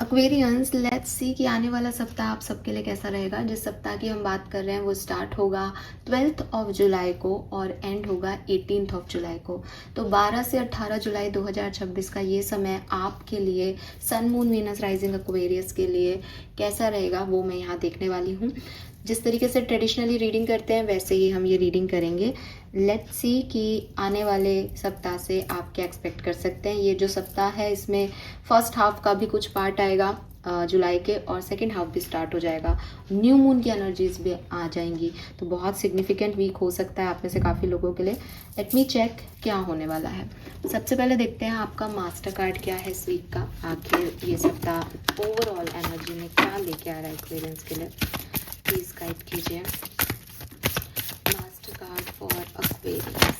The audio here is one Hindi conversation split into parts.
एक्वेरियंस, लेट्स सी कि आने वाला सप्ताह आप सबके लिए कैसा रहेगा। जिस सप्ताह की हम बात कर रहे हैं वो स्टार्ट होगा 12 जुलाई को और एंड होगा 18 जुलाई को। तो 12 से 18 जुलाई 2026 का ये समय आपके लिए sun moon Venus rising Aquarius के लिए कैसा रहेगा वो मैं यहाँ देखने वाली हूँ। जिस तरीके से ट्रेडिशनली रीडिंग करते हैं वैसे ही हम ये रीडिंग करेंगे। लेट्स सी कि आने वाले सप्ताह से आप क्या एक्सपेक्ट कर सकते हैं। ये जो सप्ताह है इसमें फर्स्ट हाफ का भी कुछ पार्ट आएगा जुलाई के, और सेकेंड हाफ भी स्टार्ट हो जाएगा। न्यू मून की एनर्जीज भी आ जाएंगी, तो बहुत सिग्निफिकेंट वीक हो सकता है आप में से काफ़ी लोगों के लिए। लेट मी चेक क्या होने वाला है। सबसे पहले देखते हैं आपका मास्टर कार्ड क्या है इस वीक का। आखिर ये सप्ताह ओवरऑल एनर्जी में क्या लेके आ रहा है एक्वेरियंस के लिए, प्लीज गाइड कीजिए। Master card for Aquarians,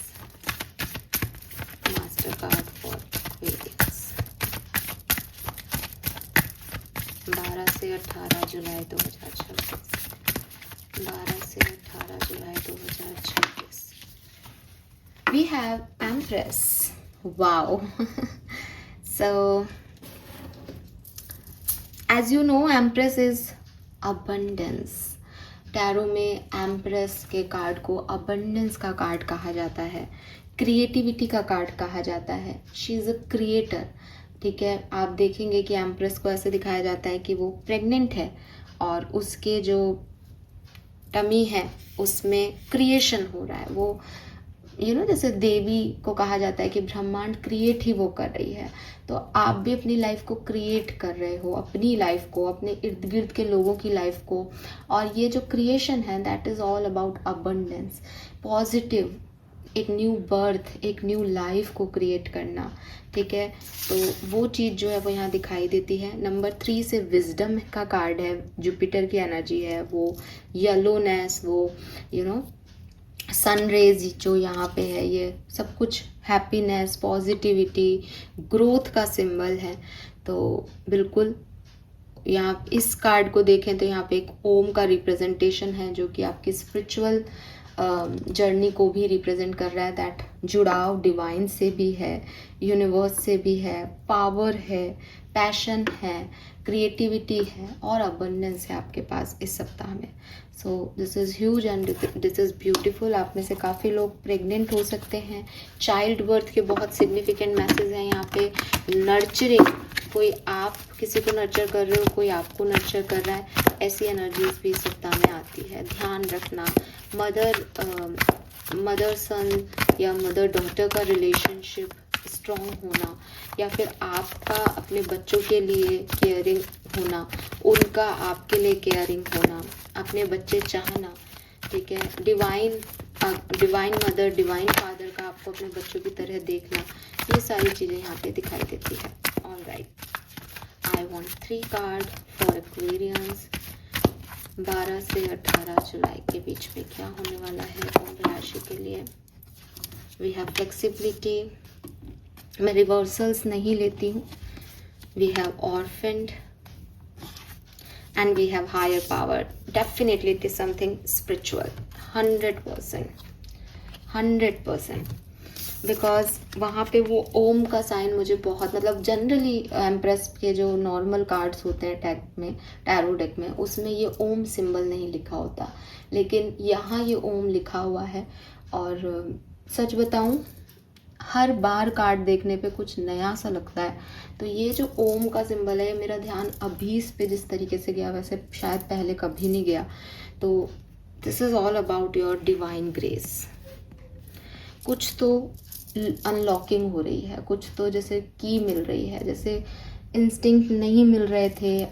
master card for Aquarians 12 से 18 जुलाई 2026, 12 से 18 जुलाई 2026। We have Empress. Wow. So, as you know, Empress is abundance. Tarot में एम्प्रेस के कार्ड को अबंडेंस का कार्ड कहा जाता है, क्रिएटिविटी का कार्ड कहा जाता है। She is a creator. ठीक है, आप देखेंगे कि एम्प्रेस को ऐसे दिखाया जाता है कि वो प्रेग्नेंट है और उसके जो टमी है उसमें क्रिएशन हो रहा है। वो जैसे देवी को कहा जाता है कि ब्रह्मांड क्रिएट ही वो कर रही है, तो आप भी अपनी लाइफ को क्रिएट कर रहे हो, अपनी लाइफ को, अपने इर्द गिर्द के लोगों की लाइफ को। और ये जो क्रिएशन है that is all about abundance, positive, एक न्यू बर्थ, एक न्यू लाइफ को क्रिएट करना। ठीक है, तो वो चीज़ जो है वो यहाँ दिखाई देती है। नंबर 3 से विजडम का कार्ड है, जुपिटर की एनर्जी है, वो येलोनेस, वो सन रेज जो यहाँ पे है, ये सब कुछ हैप्पीनेस, पॉजिटिविटी, ग्रोथ का सिंबल है। तो बिल्कुल यहाँ इस कार्ड को देखें तो यहाँ पे एक ओम का रिप्रेजेंटेशन है जो कि आपकी स्पिरिचुअल जर्नी को भी रिप्रेजेंट कर रहा है। दैट जुड़ाव डिवाइन से भी है, यूनिवर्स से भी है, पावर है, पैशन है, क्रिएटिविटी है और अबंडेंस है आपके पास इस सप्ताह में। So this is huge and this is beautiful. आप में से काफ़ी लोग प्रेग्नेंट हो सकते हैं। चाइल्ड बर्थ के बहुत सिग्निफिकेंट मैसेज हैं यहाँ पे। नर्चरिंग, कोई आप किसी को नर्चर कर रहे हो, कोई आपको नर्चर कर रहा है, ऐसी एनर्जीज भी इस सप्ताह में आती है। ध्यान रखना, मदर सन या मदर डॉटर का रिलेशनशिप स्ट्रॉन्ग होना, या फिर आपका अपने बच्चों के लिए केयरिंग होना, उनका आपके लिए केयरिंग होना, अपने बच्चे चाहना। ठीक है, डिवाइन मदर, डिवाइन फादर का आपको अपने बच्चों की तरह देखना, ये सारी चीज़ें यहाँ पे दिखाई देती है। All right, I want 3 card for Aquarians 12 से 18 जुलाई के बीच में क्या होने वाला है कुंभ राशि के लिए। वी हैव फ्लेक्सिबिलिटी, मैं रिवर्सल्स नहीं लेती हूँ। We have orphaned and we have higher power. Definitely it is something spiritual, 100%, 100%, because वहाँ पे वो ओम का साइन मुझे बहुत, मतलब जनरली एम्प्रेस के जो नॉर्मल कार्ड्स होते हैं टैग में, टैरो डेक में, उसमें ये ओम सिंबल नहीं लिखा होता, लेकिन यहाँ ये ओम लिखा हुआ है। और सच बताऊँ, हर बार कार्ड देखने पे कुछ नया सा लगता है। तो ये जो ओम का सिंबल है, मेरा ध्यान अभी इस पे जिस तरीके से गया वैसे शायद पहले कभी नहीं गया। तो this is all about your divine grace. कुछ तो अनलॉकिंग हो रही है, कुछ तो जैसे की मिल रही है, जैसे इंस्टिंक्ट नहीं मिल रहे थे,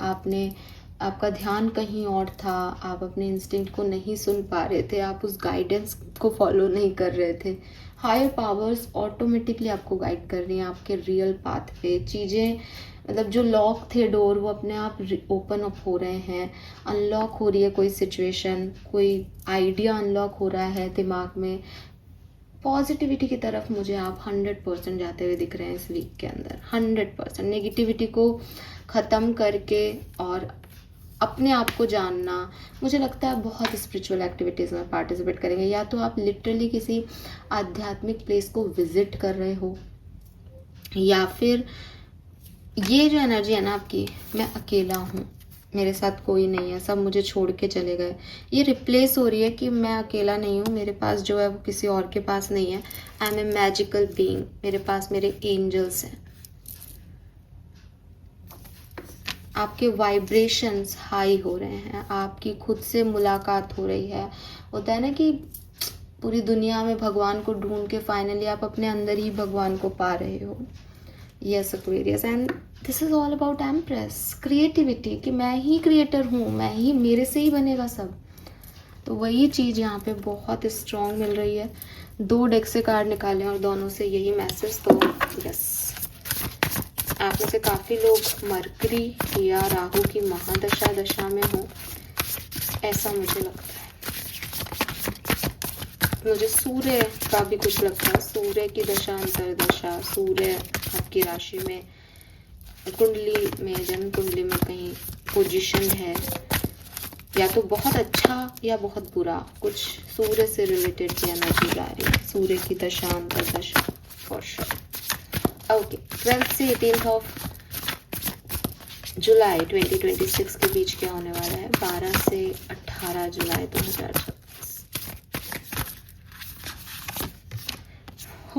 आपका ध्यान कहीं और था, आप अपने इंस्टिंक्ट को नहीं सुन पा रहे थे, आप उस गाइडेंस को फॉलो नहीं कर रहे थे। हायर पावर्स ऑटोमेटिकली आपको गाइड कर रही हैं आपके रियल पाथ पे। चीज़ें, मतलब जो लॉक थे डोर, वो अपने आप ओपन अप हो रहे हैं, अनलॉक हो रही है कोई सिचुएशन, कोई आइडिया अनलॉक हो रहा है दिमाग में। पॉजिटिविटी की तरफ मुझे आप 100% जाते हुए दिख रहे हैं इस वीक के अंदर। 100% नेगेटिविटी को ख़त्म करके और अपने आप को जानना। मुझे लगता है बहुत स्पिरिचुअल एक्टिविटीज़ में पार्टिसिपेट करेंगे, या तो आप लिटरली किसी आध्यात्मिक प्लेस को विजिट कर रहे हो, या फिर ये जो एनर्जी है ना आपकी, मैं अकेला हूँ, मेरे साथ कोई नहीं है, सब मुझे छोड़ के चले गए, ये रिप्लेस हो रही है कि मैं अकेला नहीं हूँ, मेरे पास जो है वो किसी और के पास नहीं है। I am a magical being, मेरे पास मेरे एंजल्स हैं। आपके वाइब्रेशंस हाई हो रहे हैं, आपकी खुद से मुलाकात हो रही है। होता है ना कि पूरी दुनिया में भगवान को ढूंढ के फाइनली आप अपने अंदर ही भगवान को पा रहे हो। Yes Aquarius, and this is all about empress, creativity, कि मैं ही क्रिएटर हूँ, मैं ही, मेरे से ही बनेगा सब। तो वही चीज़ यहाँ पे बहुत स्ट्रॉन्ग मिल रही है। 2 डेक से कार्ड निकालें और दोनों से यही मैसेज। तो यस, आप में से काफ़ी लोग मरकरी या राहु की दशा में हो, ऐसा मुझे लगता है। मुझे सूर्य का भी कुछ लगता है, सूर्य की दशा, अंतरदशा, सूर्य आपकी राशि में, कुंडली में, जन्म कुंडली में कहीं पोजीशन है, या तो बहुत अच्छा या बहुत बुरा, कुछ सूर्य से रिलेटेड की एनर्जी जा रही है। सूर्य की दशा, अंतरदशा, फॉर श्योर। ओके, 12 से 18 ऑफ जुलाई 2026 के बीच क्या होने वाला है? 12 से 18 जुलाई 2026।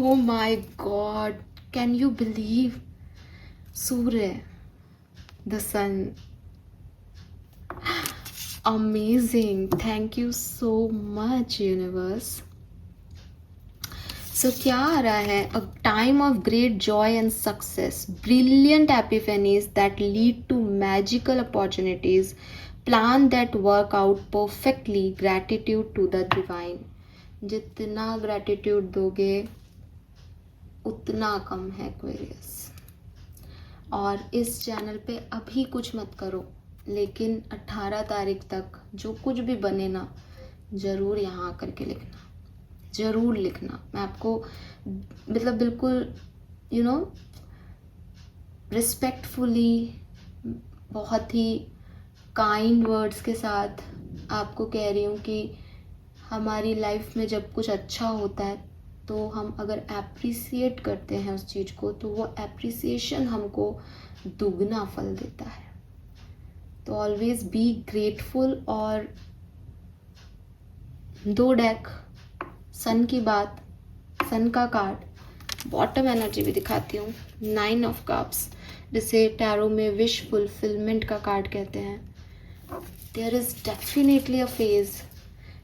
Oh my God, can you believe? Surya, the sun. Amazing. Thank you so much, universe. So क्या आ रहा है? A time of great joy and success, brilliant epiphanies that lead to magical opportunities, plan that work out perfectly, gratitude to the divine. जितना gratitude दोगे उतना कम है एक्वेरियस। और इस चैनल पे अभी कुछ मत करो, लेकिन 18 तारीख तक जो कुछ भी बने ना, ज़रूर यहाँ आकर के लिखना, ज़रूर लिखना। मैं आपको मतलब बिल्कुल रिस्पेक्टफुली, बहुत ही काइंड वर्ड्स के साथ आपको कह रही हूँ कि हमारी लाइफ में जब कुछ अच्छा होता है तो हम अगर एप्रिसिएट करते हैं उस चीज़ को, तो वो एप्रिसिएशन हमको दुगना फल देता है। तो ऑलवेज बी ग्रेटफुल। और 2 डेक, सन की बात, सन का कार्ड, बॉटम एनर्जी भी दिखाती हूँ, 9 ऑफ कप्स, जिसे टैरो में विश फुलफिलमेंट का कार्ड कहते हैं। There is definitely a phase,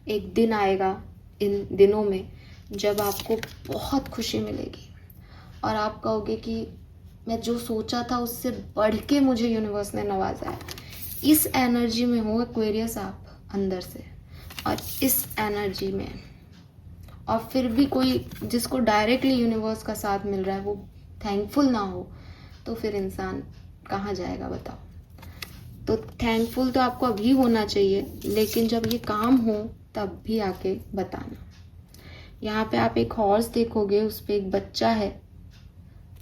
एक दिन आएगा इन दिनों में जब आपको बहुत खुशी मिलेगी और आप कहोगे कि मैं जो सोचा था उससे बढ़ के मुझे यूनिवर्स ने नवाजा है। इस एनर्जी में हो एक्वेरियस आप अंदर से, और इस एनर्जी में, और फिर भी कोई जिसको डायरेक्टली यूनिवर्स का साथ मिल रहा है वो थैंकफुल ना हो, तो फिर इंसान कहाँ जाएगा बताओ। तो थैंकफुल तो आपको अभी होना चाहिए, लेकिन जब ये काम हो तब भी आके बताना। यहाँ पे आप एक हॉर्स देखोगे, उस पर एक बच्चा है,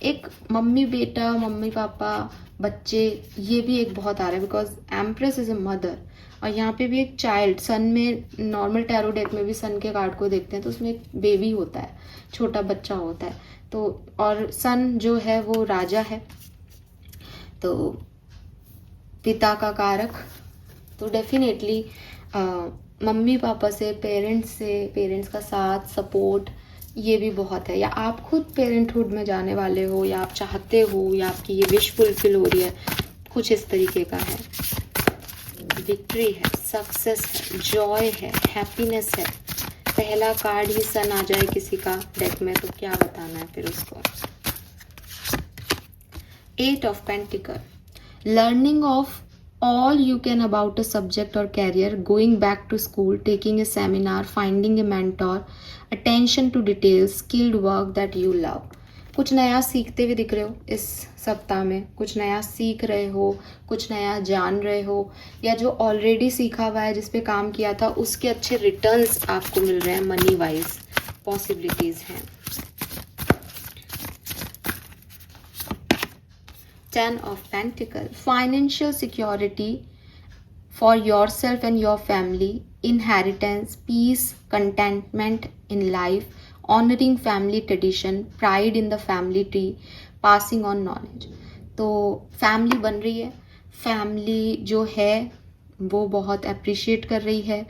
एक मम्मी बेटा, मम्मी पापा, बच्चे, ये भी एक बहुत आ रहा है because empress is a mother. और यहाँ पे भी एक चाइल्ड, सन में नॉर्मल टैरो डेक में भी सन के कार्ड को देखते हैं तो उसमें एक बेबी होता है, छोटा बच्चा होता है। तो और सन जो है वो राजा है, तो पिता का कारक। तो डेफिनेटली मम्मी पापा से, पेरेंट्स का साथ, सपोर्ट, ये भी बहुत है। या आप खुद पेरेंटहुड में जाने वाले हो, या आप चाहते हो, या आपकी ये विश फुलफिल हो रही है, कुछ इस तरीके का है। विक्ट्री है, सक्सेस है, जॉय है, हैप्पीनेस है। पहला कार्ड ही सन आ जाए किसी का डेक में तो क्या बताना है फिर उसको। 8 of pentacle, learning of all you can about a subject or career, going back to school, taking a seminar, finding a mentor, attention to details, skilled work that you love. कुछ नया सीखते हुए दिख रहे हो इस सप्ताह में, कुछ नया सीख रहे हो, कुछ नया जान रहे हो, या जो ऑलरेडी सीखा हुआ है, जिस पे काम किया था, उसके अच्छे रिटर्न्स आपको मिल रहे हैं, मनी वाइज पॉसिबिलिटीज हैं। 10 of Pentacle, financial security for yourself and your family, inheritance, peace, contentment in life, honoring family tradition, pride in the family tree, passing on knowledge. तो फैमिली बन रही है, फैमिली जो है वो बहुत अप्रिशिएट कर रही है,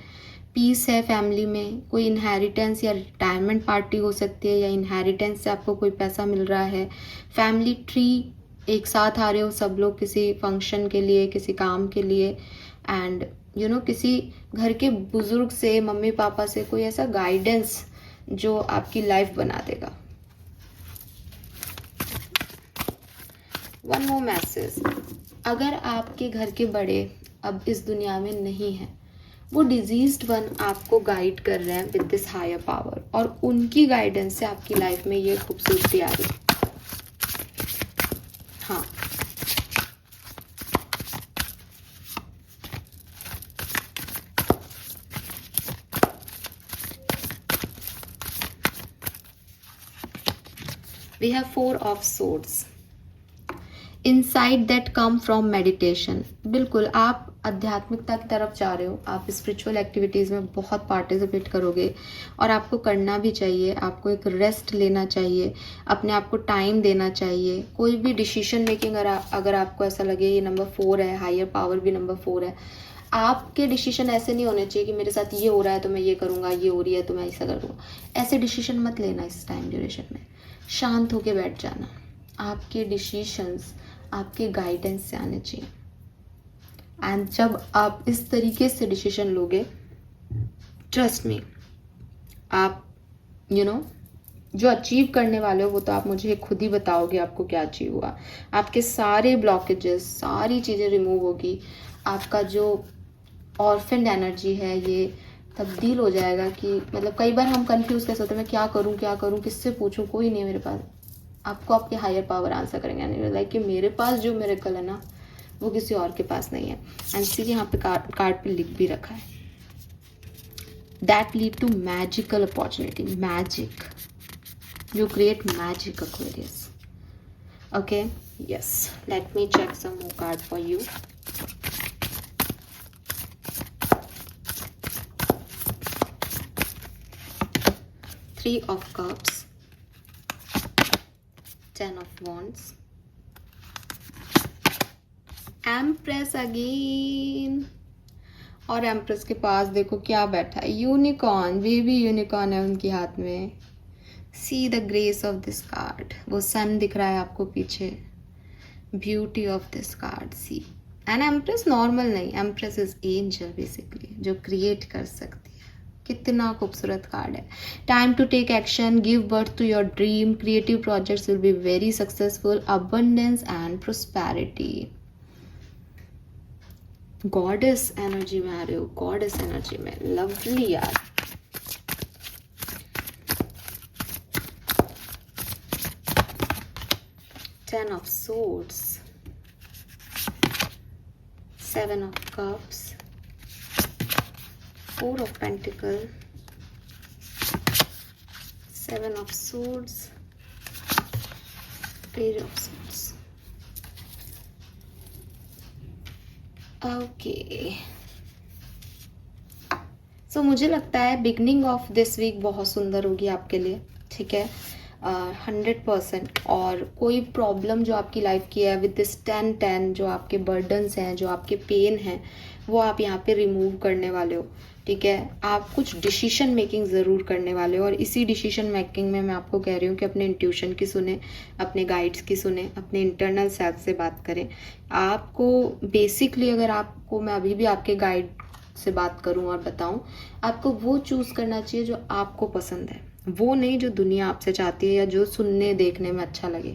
पीस है फैमिली में, कोई इनहेरिटेंस या रिटायरमेंट पार्टी हो सकती है, या इनहेरिटेंस से आपको कोई पैसा मिल रहा है, फैमिली ट्री, एक साथ आ रहे हो सब लोग किसी फंक्शन के लिए, किसी काम के लिए, एंड किसी घर के बुजुर्ग से, मम्मी पापा से कोई ऐसा गाइडेंस जो आपकी लाइफ बना देगा। वन मोर मैसेज, अगर आपके घर के बड़े अब इस दुनिया में नहीं है, वो डिजीज्ड वन आपको गाइड कर रहे हैं विद दिस हायर पावर, और उनकी गाइडेंस से आपकी लाइफ में ये खूबसूरती आ रही है। हाँ, we have 4 of swords, insight that come from meditation. बिल्कुल आप आध्यात्मिकता की तरफ जा रहे हो, आप स्पिरिचुअल एक्टिविटीज़ में बहुत पार्टिसिपेट करोगे, और आपको करना भी चाहिए। आपको एक रेस्ट लेना चाहिए, अपने आप को टाइम देना चाहिए। कोई भी डिसीजन मेकिंग अगर आपको ऐसा लगे ये नंबर 4 है, हायर पावर भी नंबर 4 है, आपके डिसीजन ऐसे नहीं होने चाहिए कि मेरे साथ ये हो रहा है तो मैं ये करूँगा, ये हो रही है तो मैं ऐसा कर दूँगा। ऐसे डिसीजन मत लेना इस टाइम ड्यूरेशन में। शांत होके बैठ जाना। आपके डिसीजंस आपके गाइडेंस से आने चाहिए, एंड जब आप इस तरीके से डिसीजन लोगे, ट्रस्ट मी, आप जो अचीव करने वाले हो वो तो आप मुझे खुद ही बताओगे आपको क्या अचीव हुआ। आपके सारे ब्लॉकेजेस, सारी चीज़ें रिमूव होगी। आपका जो ऑर्फेंड एनर्जी है ये तब्दील हो जाएगा कि मतलब कई बार हम कंफ्यूज कैसे होते हैं, मैं क्या करूं, किससे पूछूं, कोई नहीं है मेरे पास। आपको आपके हायर पावर आंसर करेंगे, लाइक कि मेरे पास जो मिरेकल है ना वो किसी और के पास नहीं है। एंड सी यहाँ पे कार्ड पे लिख भी रखा है, that lead to magical opportunity, magic, you create magic Aquarius. Okay, yes, let me check some more card for you. Three of Cups, 10 of Wands, Empress again, और एम्प्रेस के पास देखो क्या बैठा है, यूनिकॉर्न, बेबी यूनिकॉर्न है उनके हाथ में। See the grace of this card, वो सन दिख रहा है आपको पीछे, beauty of this card, see. And Empress normal नहीं, एम्प्रेस इज एंजल बेसिकली, जो क्रिएट कर सकती है। कितना खूबसूरत कार्ड है। Time to take action, give birth to your dream, creative projects will be very successful, abundance and prosperity. Goddess energy में आ रहे हो, गॉडेस एनर्जी में, लवली यार। Ten of Swords, 7 of Cups, 4 of Pentacles, 7 of Swords, Page of Swords. Okay. So मुझे लगता है बिगनिंग ऑफ दिस वीक बहुत सुंदर होगी आपके लिए, ठीक है, 100%। और कोई प्रॉब्लम जो आपकी लाइफ की है विद दिस 10-10, जो आपके बर्डन्स हैं, जो आपके पेन हैं, वो आप यहाँ पे रिमूव करने वाले हो, ठीक है। आप कुछ डिसीजन मेकिंग ज़रूर करने वाले हो, और इसी डिसीजन मेकिंग में मैं आपको कह रही हूँ कि अपने इंट्यूशन की सुने, अपने गाइड्स की सुने, अपने इंटरनल सेल्फ से बात करें। आपको बेसिकली, अगर आपको मैं अभी भी आपके गाइड से बात करूं और बताऊं, आपको वो चूज़ करना चाहिए जो आपको पसंद है, वो नहीं जो दुनिया आपसे चाहती है या जो सुनने देखने में अच्छा लगे।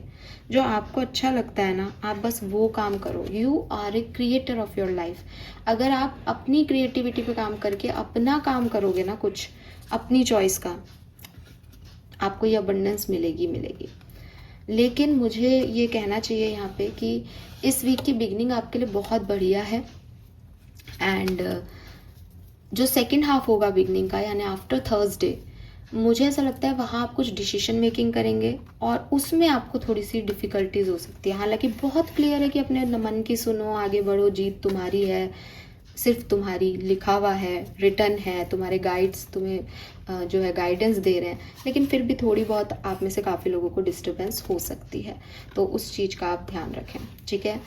जो आपको अच्छा लगता है ना, आप बस वो काम करो। You are a creator of your life. अगर आप अपनी क्रिएटिविटी पे काम करके अपना काम करोगे ना, कुछ अपनी चॉइस का, आपको ये अबंडेंस मिलेगी। लेकिन मुझे ये कहना चाहिए यहाँ पे कि इस वीक की बिगनिंग आपके लिए बहुत बढ़िया है, एंड जो सेकेंड हाफ होगा बिगनिंग का, यानी आफ्टर थर्सडे, मुझे ऐसा लगता है वहाँ आप कुछ डिसीजन मेकिंग करेंगे और उसमें आपको थोड़ी सी डिफ़िकल्टीज हो सकती है। हालांकि बहुत क्लियर है कि अपने मन की सुनो, आगे बढ़ो, जीत तुम्हारी है, सिर्फ तुम्हारी लिखा हुआ है, रिटर्न है, तुम्हारे गाइड्स तुम्हें जो है गाइडेंस दे रहे हैं, लेकिन फिर भी थोड़ी बहुत आप में से काफ़ी लोगों को डिस्टर्बेंस हो सकती है, तो उस चीज़ का आप ध्यान रखें, ठीक है।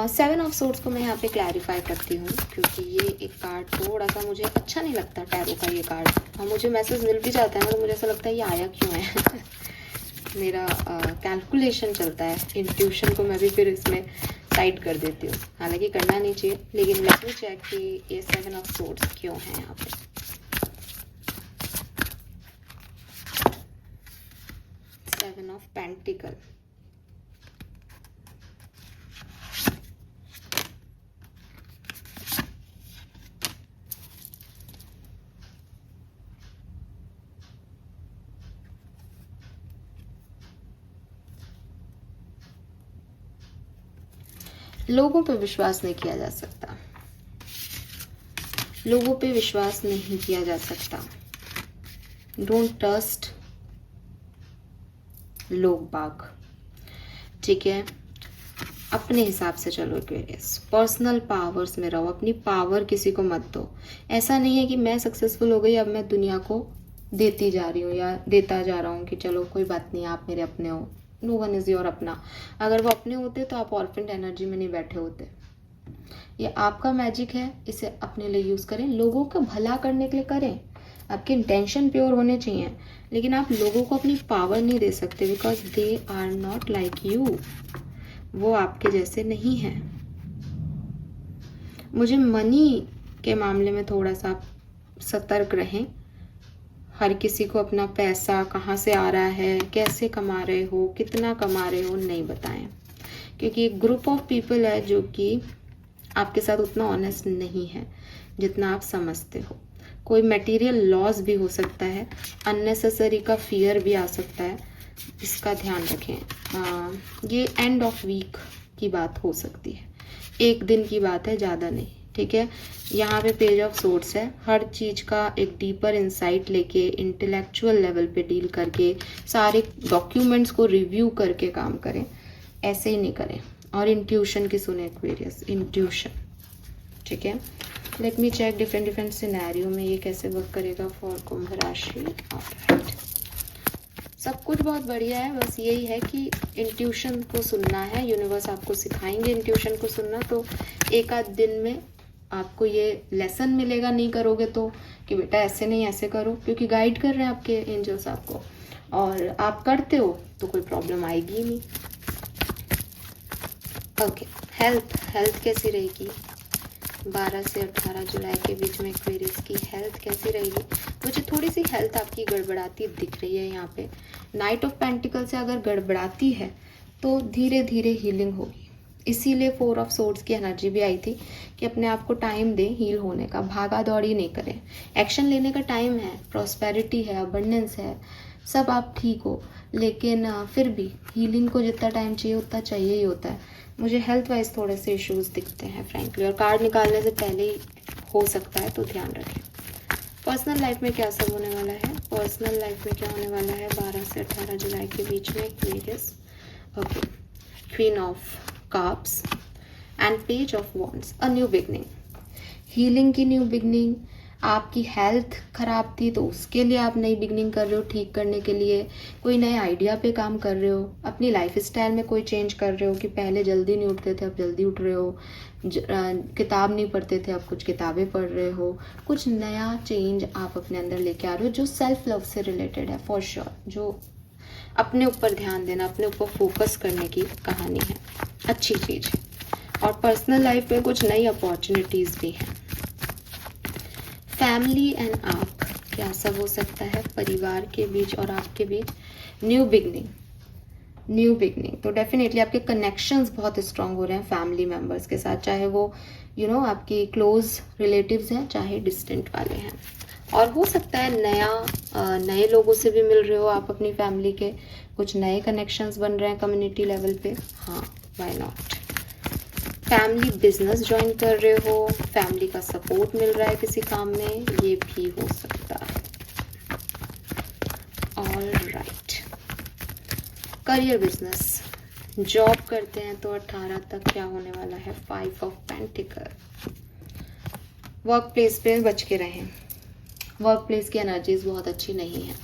7 ऑफ सोर्ड्स को मैं यहाँ पे क्लैरिफाई करती हूँ, क्योंकि ये एक कार्ड थोड़ा सा मुझे अच्छा नहीं लगता टैरो का ये कार्ड, और मुझे मैसेज मिल भी जाता है ना तो मुझे ऐसा लगता है ये आया क्यों है मेरा कैलकुलेशन चलता है, इंट्यूशन को मैं भी फिर इसमें साइड कर देती हूँ, हालांकि करना नहीं चाहिए, लेकिन लेट मी चेक कि ये 7 ऑफ सोर्ड्स क्यों है यहाँ पे। 7 ऑफ पेंटिकल, लोगों पे विश्वास नहीं किया जा सकता, लोगों पे विश्वास नहीं किया जा सकता, डोंट ट्रस्ट लोग बाग, ठीक है। अपने हिसाब से चलो एक्वेरियस, पर्सनल पावर्स में रहो, अपनी पावर किसी को मत दो। ऐसा नहीं है कि मैं सक्सेसफुल हो गई अब मैं दुनिया को देती जा रही हूँ या देता जा रहा हूँ कि चलो कोई बात नहीं आप मेरे अपने हो, नो वन इज योर अपना। अगर वो अपने होते तो आप ऑर्फेंट एनर्जी में नहीं बैठे होते। ये आपका मैजिक है, इसे अपने लिए यूज करें, लोगों का भला करने के लिए करें, आपके इंटेंशन प्योर होने चाहिए, लेकिन आप लोगों को अपनी पावर नहीं दे सकते, because they are not like you, वो आपके जैसे नहीं हैं। मुझे मनी के मामले में थोड़ा सा सतर्क रहें, हर किसी को अपना पैसा कहाँ से आ रहा है, कैसे कमा रहे हो, कितना कमा रहे हो नहीं बताएं, क्योंकि एक ग्रुप ऑफ पीपल है जो कि आपके साथ उतना ऑनेस्ट नहीं है जितना आप समझते हो। कोई मटेरियल लॉस भी हो सकता है, अननेसेसरी का फियर भी आ सकता है, इसका ध्यान रखें। ये एंड ऑफ वीक की बात हो सकती है, एक दिन की बात है, ज़्यादा नहीं, ठीक है। यहाँ पे पेज ऑफ सोर्ड्स है, हर चीज़ का एक डीपर इंसाइट लेके इंटेलेक्चुअल लेवल पे डील करके सारे डॉक्यूमेंट्स को रिव्यू करके काम करें, ऐसे ही नहीं करें। और इंट्यूशन की सुने एक्वेरियस, इंट्यूशन, ठीक है। Let me check different scenario में ये कैसे वर्क करेगा फॉर कुंभ राशि। सब कुछ बहुत बढ़िया है, बस यही है कि इंट्यूशन को सुनना है, यूनिवर्स आपको सिखाएंगे इंट्यूशन को सुनना, तो एक आध दिन में आपको ये लेसन मिलेगा, नहीं करोगे तो कि बेटा ऐसे नहीं ऐसे करो, क्योंकि गाइड कर रहे हैं आपके एंजल्स आपको, और आप करते हो तो कोई प्रॉब्लम आएगी ही नहीं। ओके, हेल्थ कैसी रहेगी 12 से 18 जुलाई के बीच में एक्वेरियस की हेल्थ कैसी रहेगी? मुझे थोड़ी सी हेल्थ आपकी गड़बड़ाती दिख रही है यहाँ पे। नाइट ऑफ पेंटिकल से अगर गड़बड़ाती है तो धीरे धीरे हीलिंग होगी, इसीलिए 4 ऑफ सोर्ड्स की एनर्जी भी आई थी कि अपने आप को टाइम दें हील होने का, भागा दौड़ी नहीं करें, एक्शन लेने का टाइम है, प्रॉस्पेरिटी है, अबंडेंस है, सब आप ठीक हो, लेकिन फिर भी हीलिंग को जितना टाइम चाहिए उतना चाहिए ही होता है। मुझे हेल्थ वाइज थोड़े से इश्यूज दिखते हैं फ्रैंकली, और कार्ड निकालने से पहले ही हो सकता है, तो ध्यान रखें। पर्सनल लाइफ में क्या सब होने वाला है, पर्सनल लाइफ में क्या होने वाला है 12 से 18 जुलाई के बीच में Aquarius. Okay, queen of cups and page of wands, a new beginning, healing की न्यू बिगनिंग। आपकी हेल्थ खराब थी तो उसके लिए आप नई बिगनिंग कर रहे हो, ठीक करने के लिए कोई नए आइडिया पे काम कर रहे हो, अपनी लाइफ स्टाइल में कोई चेंज कर रहे हो कि पहले जल्दी नहीं उठते थे अब जल्दी उठ रहे हो, किताब नहीं पढ़ते थे अब कुछ किताबें पढ़ रहे हो, कुछ नया चेंज आप अपने अंदर लेके आ रहे हो जो सेल्फ लव से रिलेटेड है फॉर श्योर, जो अपने ऊपर ध्यान देना, अपने ऊपर फोकस करने की कहानी है, अच्छी चीज़ है। और पर्सनल लाइफ में कुछ नई अपॉर्चुनिटीज़ भी हैं। फैमिली एंड आप, क्या सब हो सकता है परिवार के बीच और आपके बीच? न्यू बिगनिंग, तो डेफिनेटली आपके कनेक्शंस बहुत स्ट्रांग हो रहे हैं फैमिली मेंबर्स के साथ, चाहे वो आपकी क्लोज रिलेटिव्स हैं चाहे डिस्टेंट वाले हैं, और हो सकता है नए लोगों से भी मिल रहे हो आप अपनी फैमिली के, कुछ नए कनेक्शंस बन रहे हैं कम्युनिटी लेवल पे, हाँ why not. Family business join कर रहे हो, फैमिली का सपोर्ट मिल रहा है किसी काम में, ये भी हो सकता है। ऑलराइट, करियर बिजनेस, जॉब करते हैं तो 18 तक क्या होने वाला है 5 ऑफ पेंटिकल, वर्क प्लेस पे बच के रहें। वर्क प्लेस की एनर्जीज बहुत अच्छी नहीं है,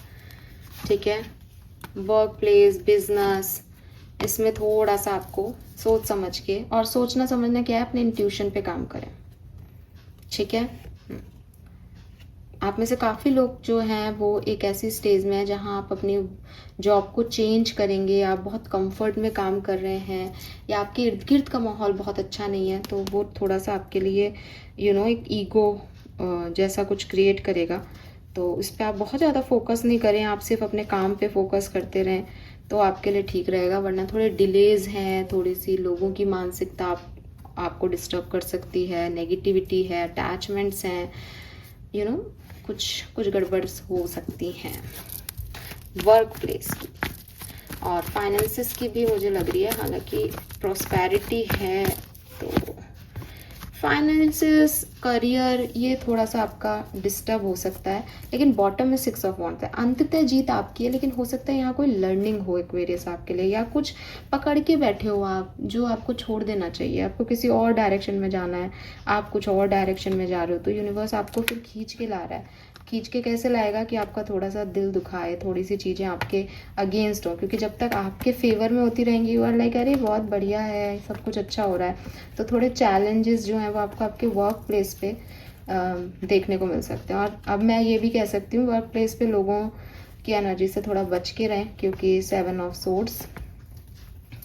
ठीक है। वर्क प्लेस, बिजनेस, इसमें थोड़ा सा आपको सोच समझ के, और सोचना समझना क्या है, अपने इंट्यूशन पे काम करें, ठीक है। आप में से काफ़ी लोग जो हैं वो एक ऐसी स्टेज में है जहां आप अपनी जॉब को चेंज करेंगे, आप बहुत कंफर्ट में काम कर रहे हैं, या आपके इर्द गिर्द का माहौल बहुत अच्छा नहीं है, तो वो थोड़ा सा आपके लिए एक ईगो जैसा कुछ क्रिएट करेगा। तो इस पर आप बहुत ज़्यादा फोकस नहीं करें, आप सिर्फ अपने काम पे फोकस करते रहें तो आपके लिए ठीक रहेगा। वरना थोड़े डिलेज हैं, थोड़ी सी लोगों की मानसिकता आपको डिस्टर्ब कर सकती है, नेगेटिविटी है, अटैचमेंट्स हैं, कुछ गड़बड़ हो सकती हैं वर्क प्लेस की। और फाइनेंसेस की भी मुझे लग रही है, हालांकि प्रॉस्पेरिटी है, तो फाइनेंसेस, करियर, ये थोड़ा सा आपका डिस्टर्ब हो सकता है। लेकिन बॉटम में 6 ऑफ वॉन्ड्स है, अंततः जीत आपकी है, लेकिन हो सकता है यहाँ कोई लर्निंग हो एक्वेरियस आपके लिए, या कुछ पकड़ के बैठे हो आप जो आपको छोड़ देना चाहिए, आपको किसी और डायरेक्शन में जाना है, आप कुछ और डायरेक्शन में जा रहे हो, तो यूनिवर्स आपको फिर खींच के ला रहा है। खींच के कैसे लाएगा कि आपका थोड़ा सा दिल दुखाए, थोड़ी सी चीज़ें आपके अगेंस्ट हो, क्योंकि जब तक आपके फेवर में होती रहेंगी यू आर लाइक अरे बहुत बढ़िया है, सब कुछ अच्छा हो रहा है, तो थोड़े चैलेंजेस जो हैं वो आपको आपके वर्क प्लेस पे देखने को मिल सकते हैं। और अब मैं ये भी कह सकती हूँ वर्क प्लेस पे लोगों की एनर्जी से थोड़ा बच के रहें, क्योंकि 7 ऑफ सोर्ड्स,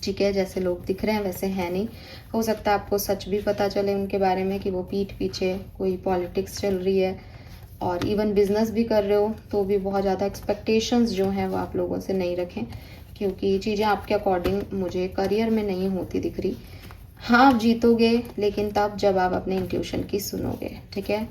ठीक है, जैसे लोग दिख रहे हैं वैसे है नहीं। हो सकता है आपको सच भी पता चले उनके बारे में कि वो पीठ पीछे कोई पॉलिटिक्स चल रही है, और इवन बिजनेस भी कर रहे हो तो भी बहुत ज़्यादा एक्सपेक्टेशंस जो हैं वो आप लोगों से नहीं रखें, क्योंकि चीज़ें आपके अकॉर्डिंग मुझे करियर में नहीं होती दिख रही। हाँ, आप जीतोगे, लेकिन तब जब आप अपने इंट्यूशन की सुनोगे, ठीक है।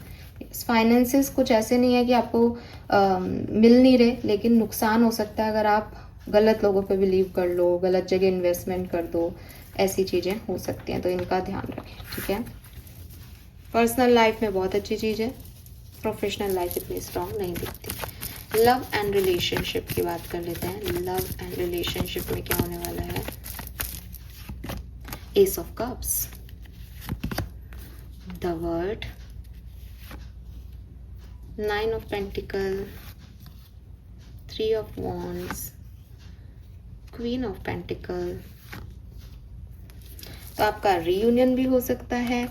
फाइनेंसेस कुछ ऐसे नहीं है कि आपको मिल नहीं रहे, लेकिन नुकसान हो सकता है अगर आप गलत लोगों पे बिलीव कर लो, गलत जगह इन्वेस्टमेंट कर दो, ऐसी चीज़ें हो सकती हैं, तो इनका ध्यान रखें, ठीक है। पर्सनल लाइफ में बहुत अच्छी चीज़ है, प्रोफेशनल लाइफ इतनी स्ट्रांग नहीं दिखती। लव एंड रिलेशनशिप की बात कर लेते हैं। लव एंड रिलेशनशिप में क्या होने वाला है? S of cups, the word, 9 of pentacle, 3 of wands, queen of pentacle. तो आपका रियूनियन भी हो सकता है,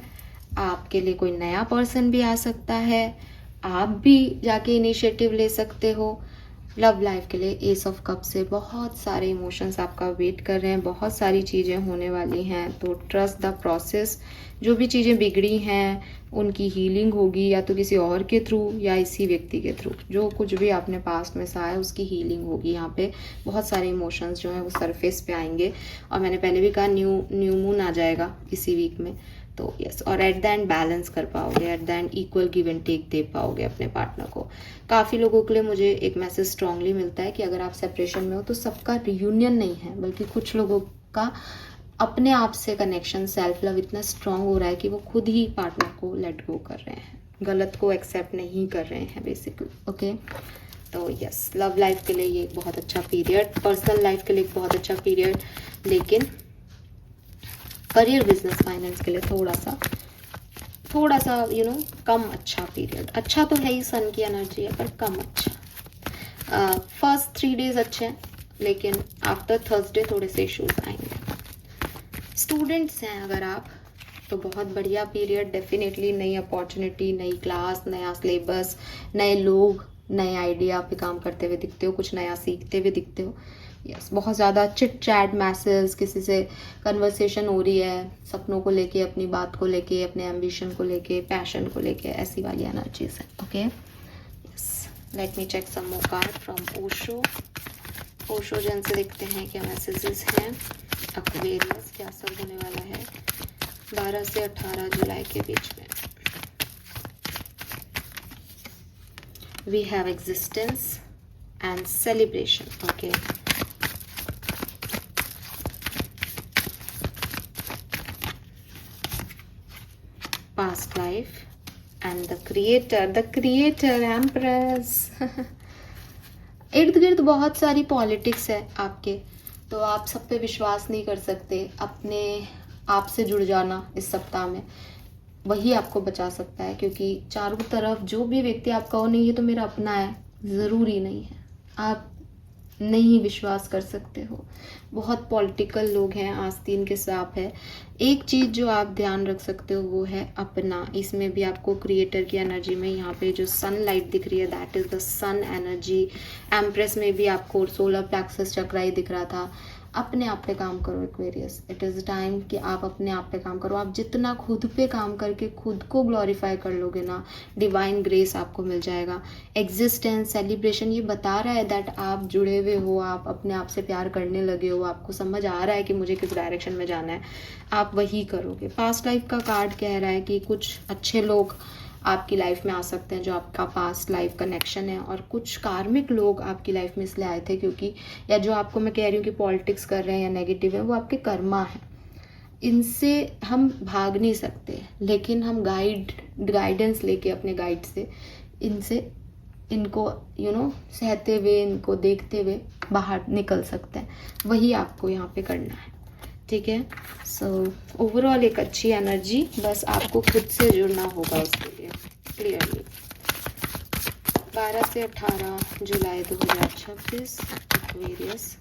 आपके लिए कोई नया पर्सन भी आ सकता है, आप भी जाके इनिशिएटिव ले सकते हो। लव लाइफ के लिए एस ऑफ कप से बहुत सारे इमोशंस आपका वेट कर रहे हैं, बहुत सारी चीज़ें होने वाली हैं, तो ट्रस्ट द प्रोसेस। जो भी चीज़ें बिगड़ी हैं उनकी हीलिंग होगी, या तो किसी और के थ्रू या इसी व्यक्ति के थ्रू। जो कुछ भी आपने पास्ट में सहा है उसकी हीलिंग होगी। यहाँ पे बहुत सारे इमोशंस जो हैं वो सरफेस पे आएंगे, और मैंने पहले भी कहा न्यू मून आ जाएगा इसी वीक में, तो यस। और एट द एंड बैलेंस कर पाओगे, at the end equal give and take दे पाओगे अपने पार्टनर को। काफ़ी लोगों के लिए मुझे एक मैसेज स्ट्रांगली मिलता है कि अगर आप सेपरेशन में हो तो सबका रियूनियन नहीं है, बल्कि कुछ लोगों का अपने आप से कनेक्शन, सेल्फ लव इतना स्ट्रांग हो रहा है कि वो खुद ही पार्टनर को लेट गो कर रहे हैं, गलत को एक्सेप्ट नहीं कर रहे हैं बेसिकली, ओके। तो यस, लव लाइफ के लिए ये एक बहुत अच्छा पीरियड, पर्सनल लाइफ के लिए एक बहुत अच्छा पीरियड, लेकिन करियर, बिजनेस, फाइनेंस के लिए थोड़ा सा कम अच्छा पीरियड। अच्छा तो है ही, सन की एनर्जी है, पर कम अच्छा। फर्स्ट 3 डेज अच्छे हैं, लेकिन आफ्टर थर्सडे थोड़े से इश्यूज आएंगे। स्टूडेंट्स हैं अगर आप, तो बहुत बढ़िया पीरियड, डेफिनेटली नई अपॉर्चुनिटी, नई क्लास, नया सिलेबस, नए लोग, नए आइडिया पे काम करते हुए दिखते हो, कुछ नया सीखते हुए दिखते हो। यस, बहुत ज़्यादा चिट चैट, मैसेज, किसी से कन्वर्सेशन हो रही है, सपनों को लेके, अपनी बात को लेके, अपने एम्बिशन को लेके, पैशन को लेके, ऐसी वाली एनर्जीज है, okay. Yes, let me check some more card from Osho. Osho Zen से देखते हैं क्या मैसेजेस हैं। एक्वेरियस, क्या सब होने वाला है 12 से 18 जुलाई के बीच में। We have existence and celebration, okay. Past life and the creator empress। इर्द गिर्द बहुत सारी पॉलिटिक्स है आपके, तो आप सब पे विश्वास नहीं कर सकते। अपने आप से जुड़ जाना इस सप्ताह में, वही आपको बचा सकता है, क्योंकि चारों तरफ जो भी व्यक्ति आप कहो नहीं ये तो मेरा अपना है, ज़रूरी नहीं है। आप नहीं विश्वास कर सकते हो। बहुत पॉलिटिकल लोग हैं, आस्तीन के सांप है। एक चीज़ जो आप ध्यान रख सकते हो वो है अपना। इसमें भी आपको क्रिएटर की एनर्जी में यहाँ पे जो सनलाइट दिख रही है that is the sun energy. Empress में भी आपको सोलर प्लेक्सस चक्र ही दिख रहा था। अपने आप पे काम करो एक्वेरियस, इट इज़ टाइम कि आप अपने आप पे काम करो। आप जितना खुद पे काम करके खुद को ग्लोरीफाई कर लोगे ना, डिवाइन ग्रेस आपको मिल जाएगा। एग्जिस्टेंस, सेलिब्रेशन ये बता रहा है दैट आप जुड़े हुए हो, आप अपने आप से प्यार करने लगे हो, आपको समझ आ रहा है कि मुझे किस डायरेक्शन में जाना है, आप वही करोगे। पास्ट लाइफ का कार्ड कह रहा है कि कुछ अच्छे लोग आपकी लाइफ में आ सकते हैं जो आपका पास्ट लाइफ कनेक्शन है, और कुछ कार्मिक लोग आपकी लाइफ में इसलिए आए थे क्योंकि, या जो आपको मैं कह रही हूँ कि पॉलिटिक्स कर रहे हैं या नेगेटिव है, वो आपके कर्मा है। इनसे हम भाग नहीं सकते, लेकिन हम गाइडेंस लेके अपने गाइड से इनको सहते हुए, इनको देखते हुए बाहर निकल सकते हैं। वही आपको यहाँ पे करना है, ठीक है। सो ओवरऑल एक अच्छी एनर्जी, बस आपको खुद से जुड़ना होगा उसके लिए क्लियरली। 12 से 18 जुलाई 2026 एक्वेरियस।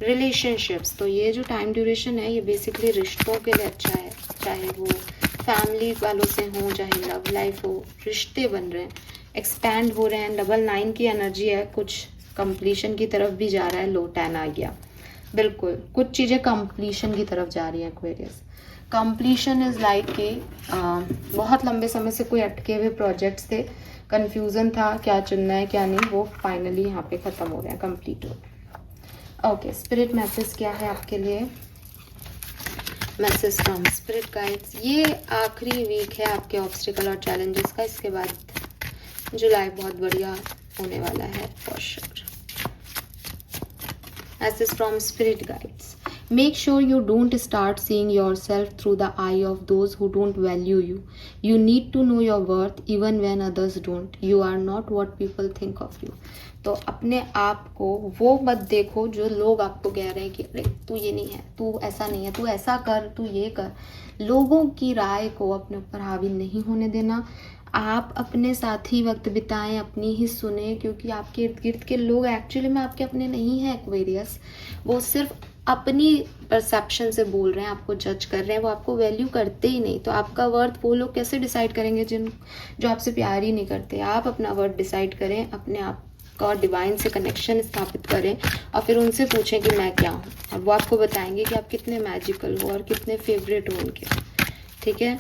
रिलेशनशिप्स, तो ये जो टाइम ड्यूरेशन है ये बेसिकली रिश्तों के लिए अच्छा है, चाहे वो फैमिली वालों से हो, चाहे लव लाइफ हो, रिश्ते बन रहे हैं, एक्सपैंड हो रहे हैं। 99 की एनर्जी है, कुछ कंप्लीशन की तरफ भी जा रहा है। लो 10 आ गया, बिल्कुल कुछ चीज़ें कंप्लीशन की तरफ जा रही हैं एक्वेरियस। कंप्लीशन इज़ लाइक कि बहुत लंबे समय से कोई अटके हुए प्रोजेक्ट्स थे, कन्फ्यूज़न था क्या चुनना है क्या नहीं, वो फाइनली यहाँ पे ख़त्म हो रहे हैं, कंप्लीट हो रहे हैं। ओके, स्पिरिट मैसेज क्या है आपके लिए? मैसेज फ्रॉम स्पिरिट गाइड्स, ये आखिरी वीक है आपके ऑब्स्टिकल और चैलेंजेस का, इसके बाद जुलाई बहुत बढ़िया होने वाला है for sure. Message from spirit guides. Make sure you don't start seeing yourself through the eye of those who don't value you. You need to know your worth even when others don't. You are not what people think of you. तो अपने आप को वो मत देखो जो लोग आपको कह रहे हैं कि अरे तू ये नहीं है, तू ऐसा नहीं है, तू ऐसा कर, तू ये कर। लोगों की राय को अपने ऊपर हावी नहीं होने देना। आप अपने साथ ही वक्त बिताएं, अपनी ही सुने, क्योंकि आपके इर्द गिर्द के लोग एक्चुअली में आपके अपने नहीं हैं एक्वेरियस। वो सिर्फ अपनी परसेप्शन से बोल रहे हैं, आपको जज कर रहे हैं, वो आपको वैल्यू करते ही नहीं। तो आपका वर्थ वो लोग कैसे डिसाइड करेंगे जो आपसे प्यार ही नहीं करते। आप अपना वर्थ डिसाइड करें, अपने आप का डिवाइन से कनेक्शन स्थापित करें, और फिर उनसे पूछें कि मैं क्या हूँ, और वो आपको बताएंगे कि आप कितने मैजिकल हो और कितने फेवरेट हो उनके, ठीक है।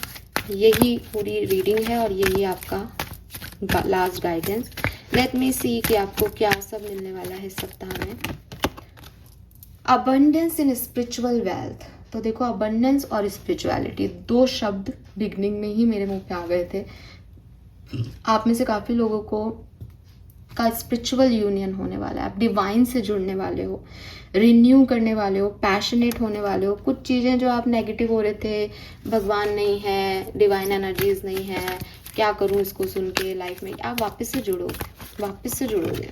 यही पूरी रीडिंग है और यही आपका लास्ट गाइडेंस। लेट मी सी कि आपको क्या सब मिलने वाला है इस सप्ताह में। अबंडेंस इन स्पिरिचुअल वेल्थ, तो देखो अबंडेंस और स्पिरिचुअलिटी दो शब्द बिगनिंग में ही मेरे मुंह पे आ गए थे। आप में से काफ़ी लोगों का स्पिरिचुअल यूनियन होने वाला है, आप डिवाइन से जुड़ने वाले हो, रिन्यू करने वाले हो, पैशनेट होने वाले हो। कुछ चीज़ें जो आप नेगेटिव हो रहे थे, भगवान नहीं है, डिवाइन एनर्जीज नहीं है, क्या करूं इसको सुन के लाइफ में, आप वापस से जुड़ोगे।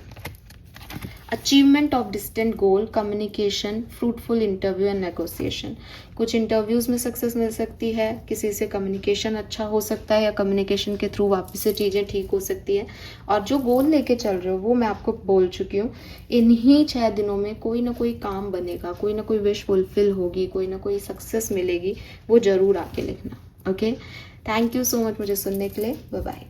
Achievement of distant goal, communication, fruitful interview and negotiation. कुछ इंटरव्यूज में सक्सेस मिल सकती है, किसी से कम्युनिकेशन अच्छा हो सकता है, या कम्युनिकेशन के थ्रू वापस से चीज़ें ठीक हो सकती है। और जो गोल लेके चल रहे हो वो मैं आपको बोल चुकी हूँ, इन्हीं 6 दिनों में कोई ना कोई काम बनेगा, कोई ना कोई विश फुलफिल होगी, कोई ना कोई सक्सेस मिलेगी, वो ज़रूर आके लिखना। Okay, thank you so much मुझे सुनने के लिए। Bye bye.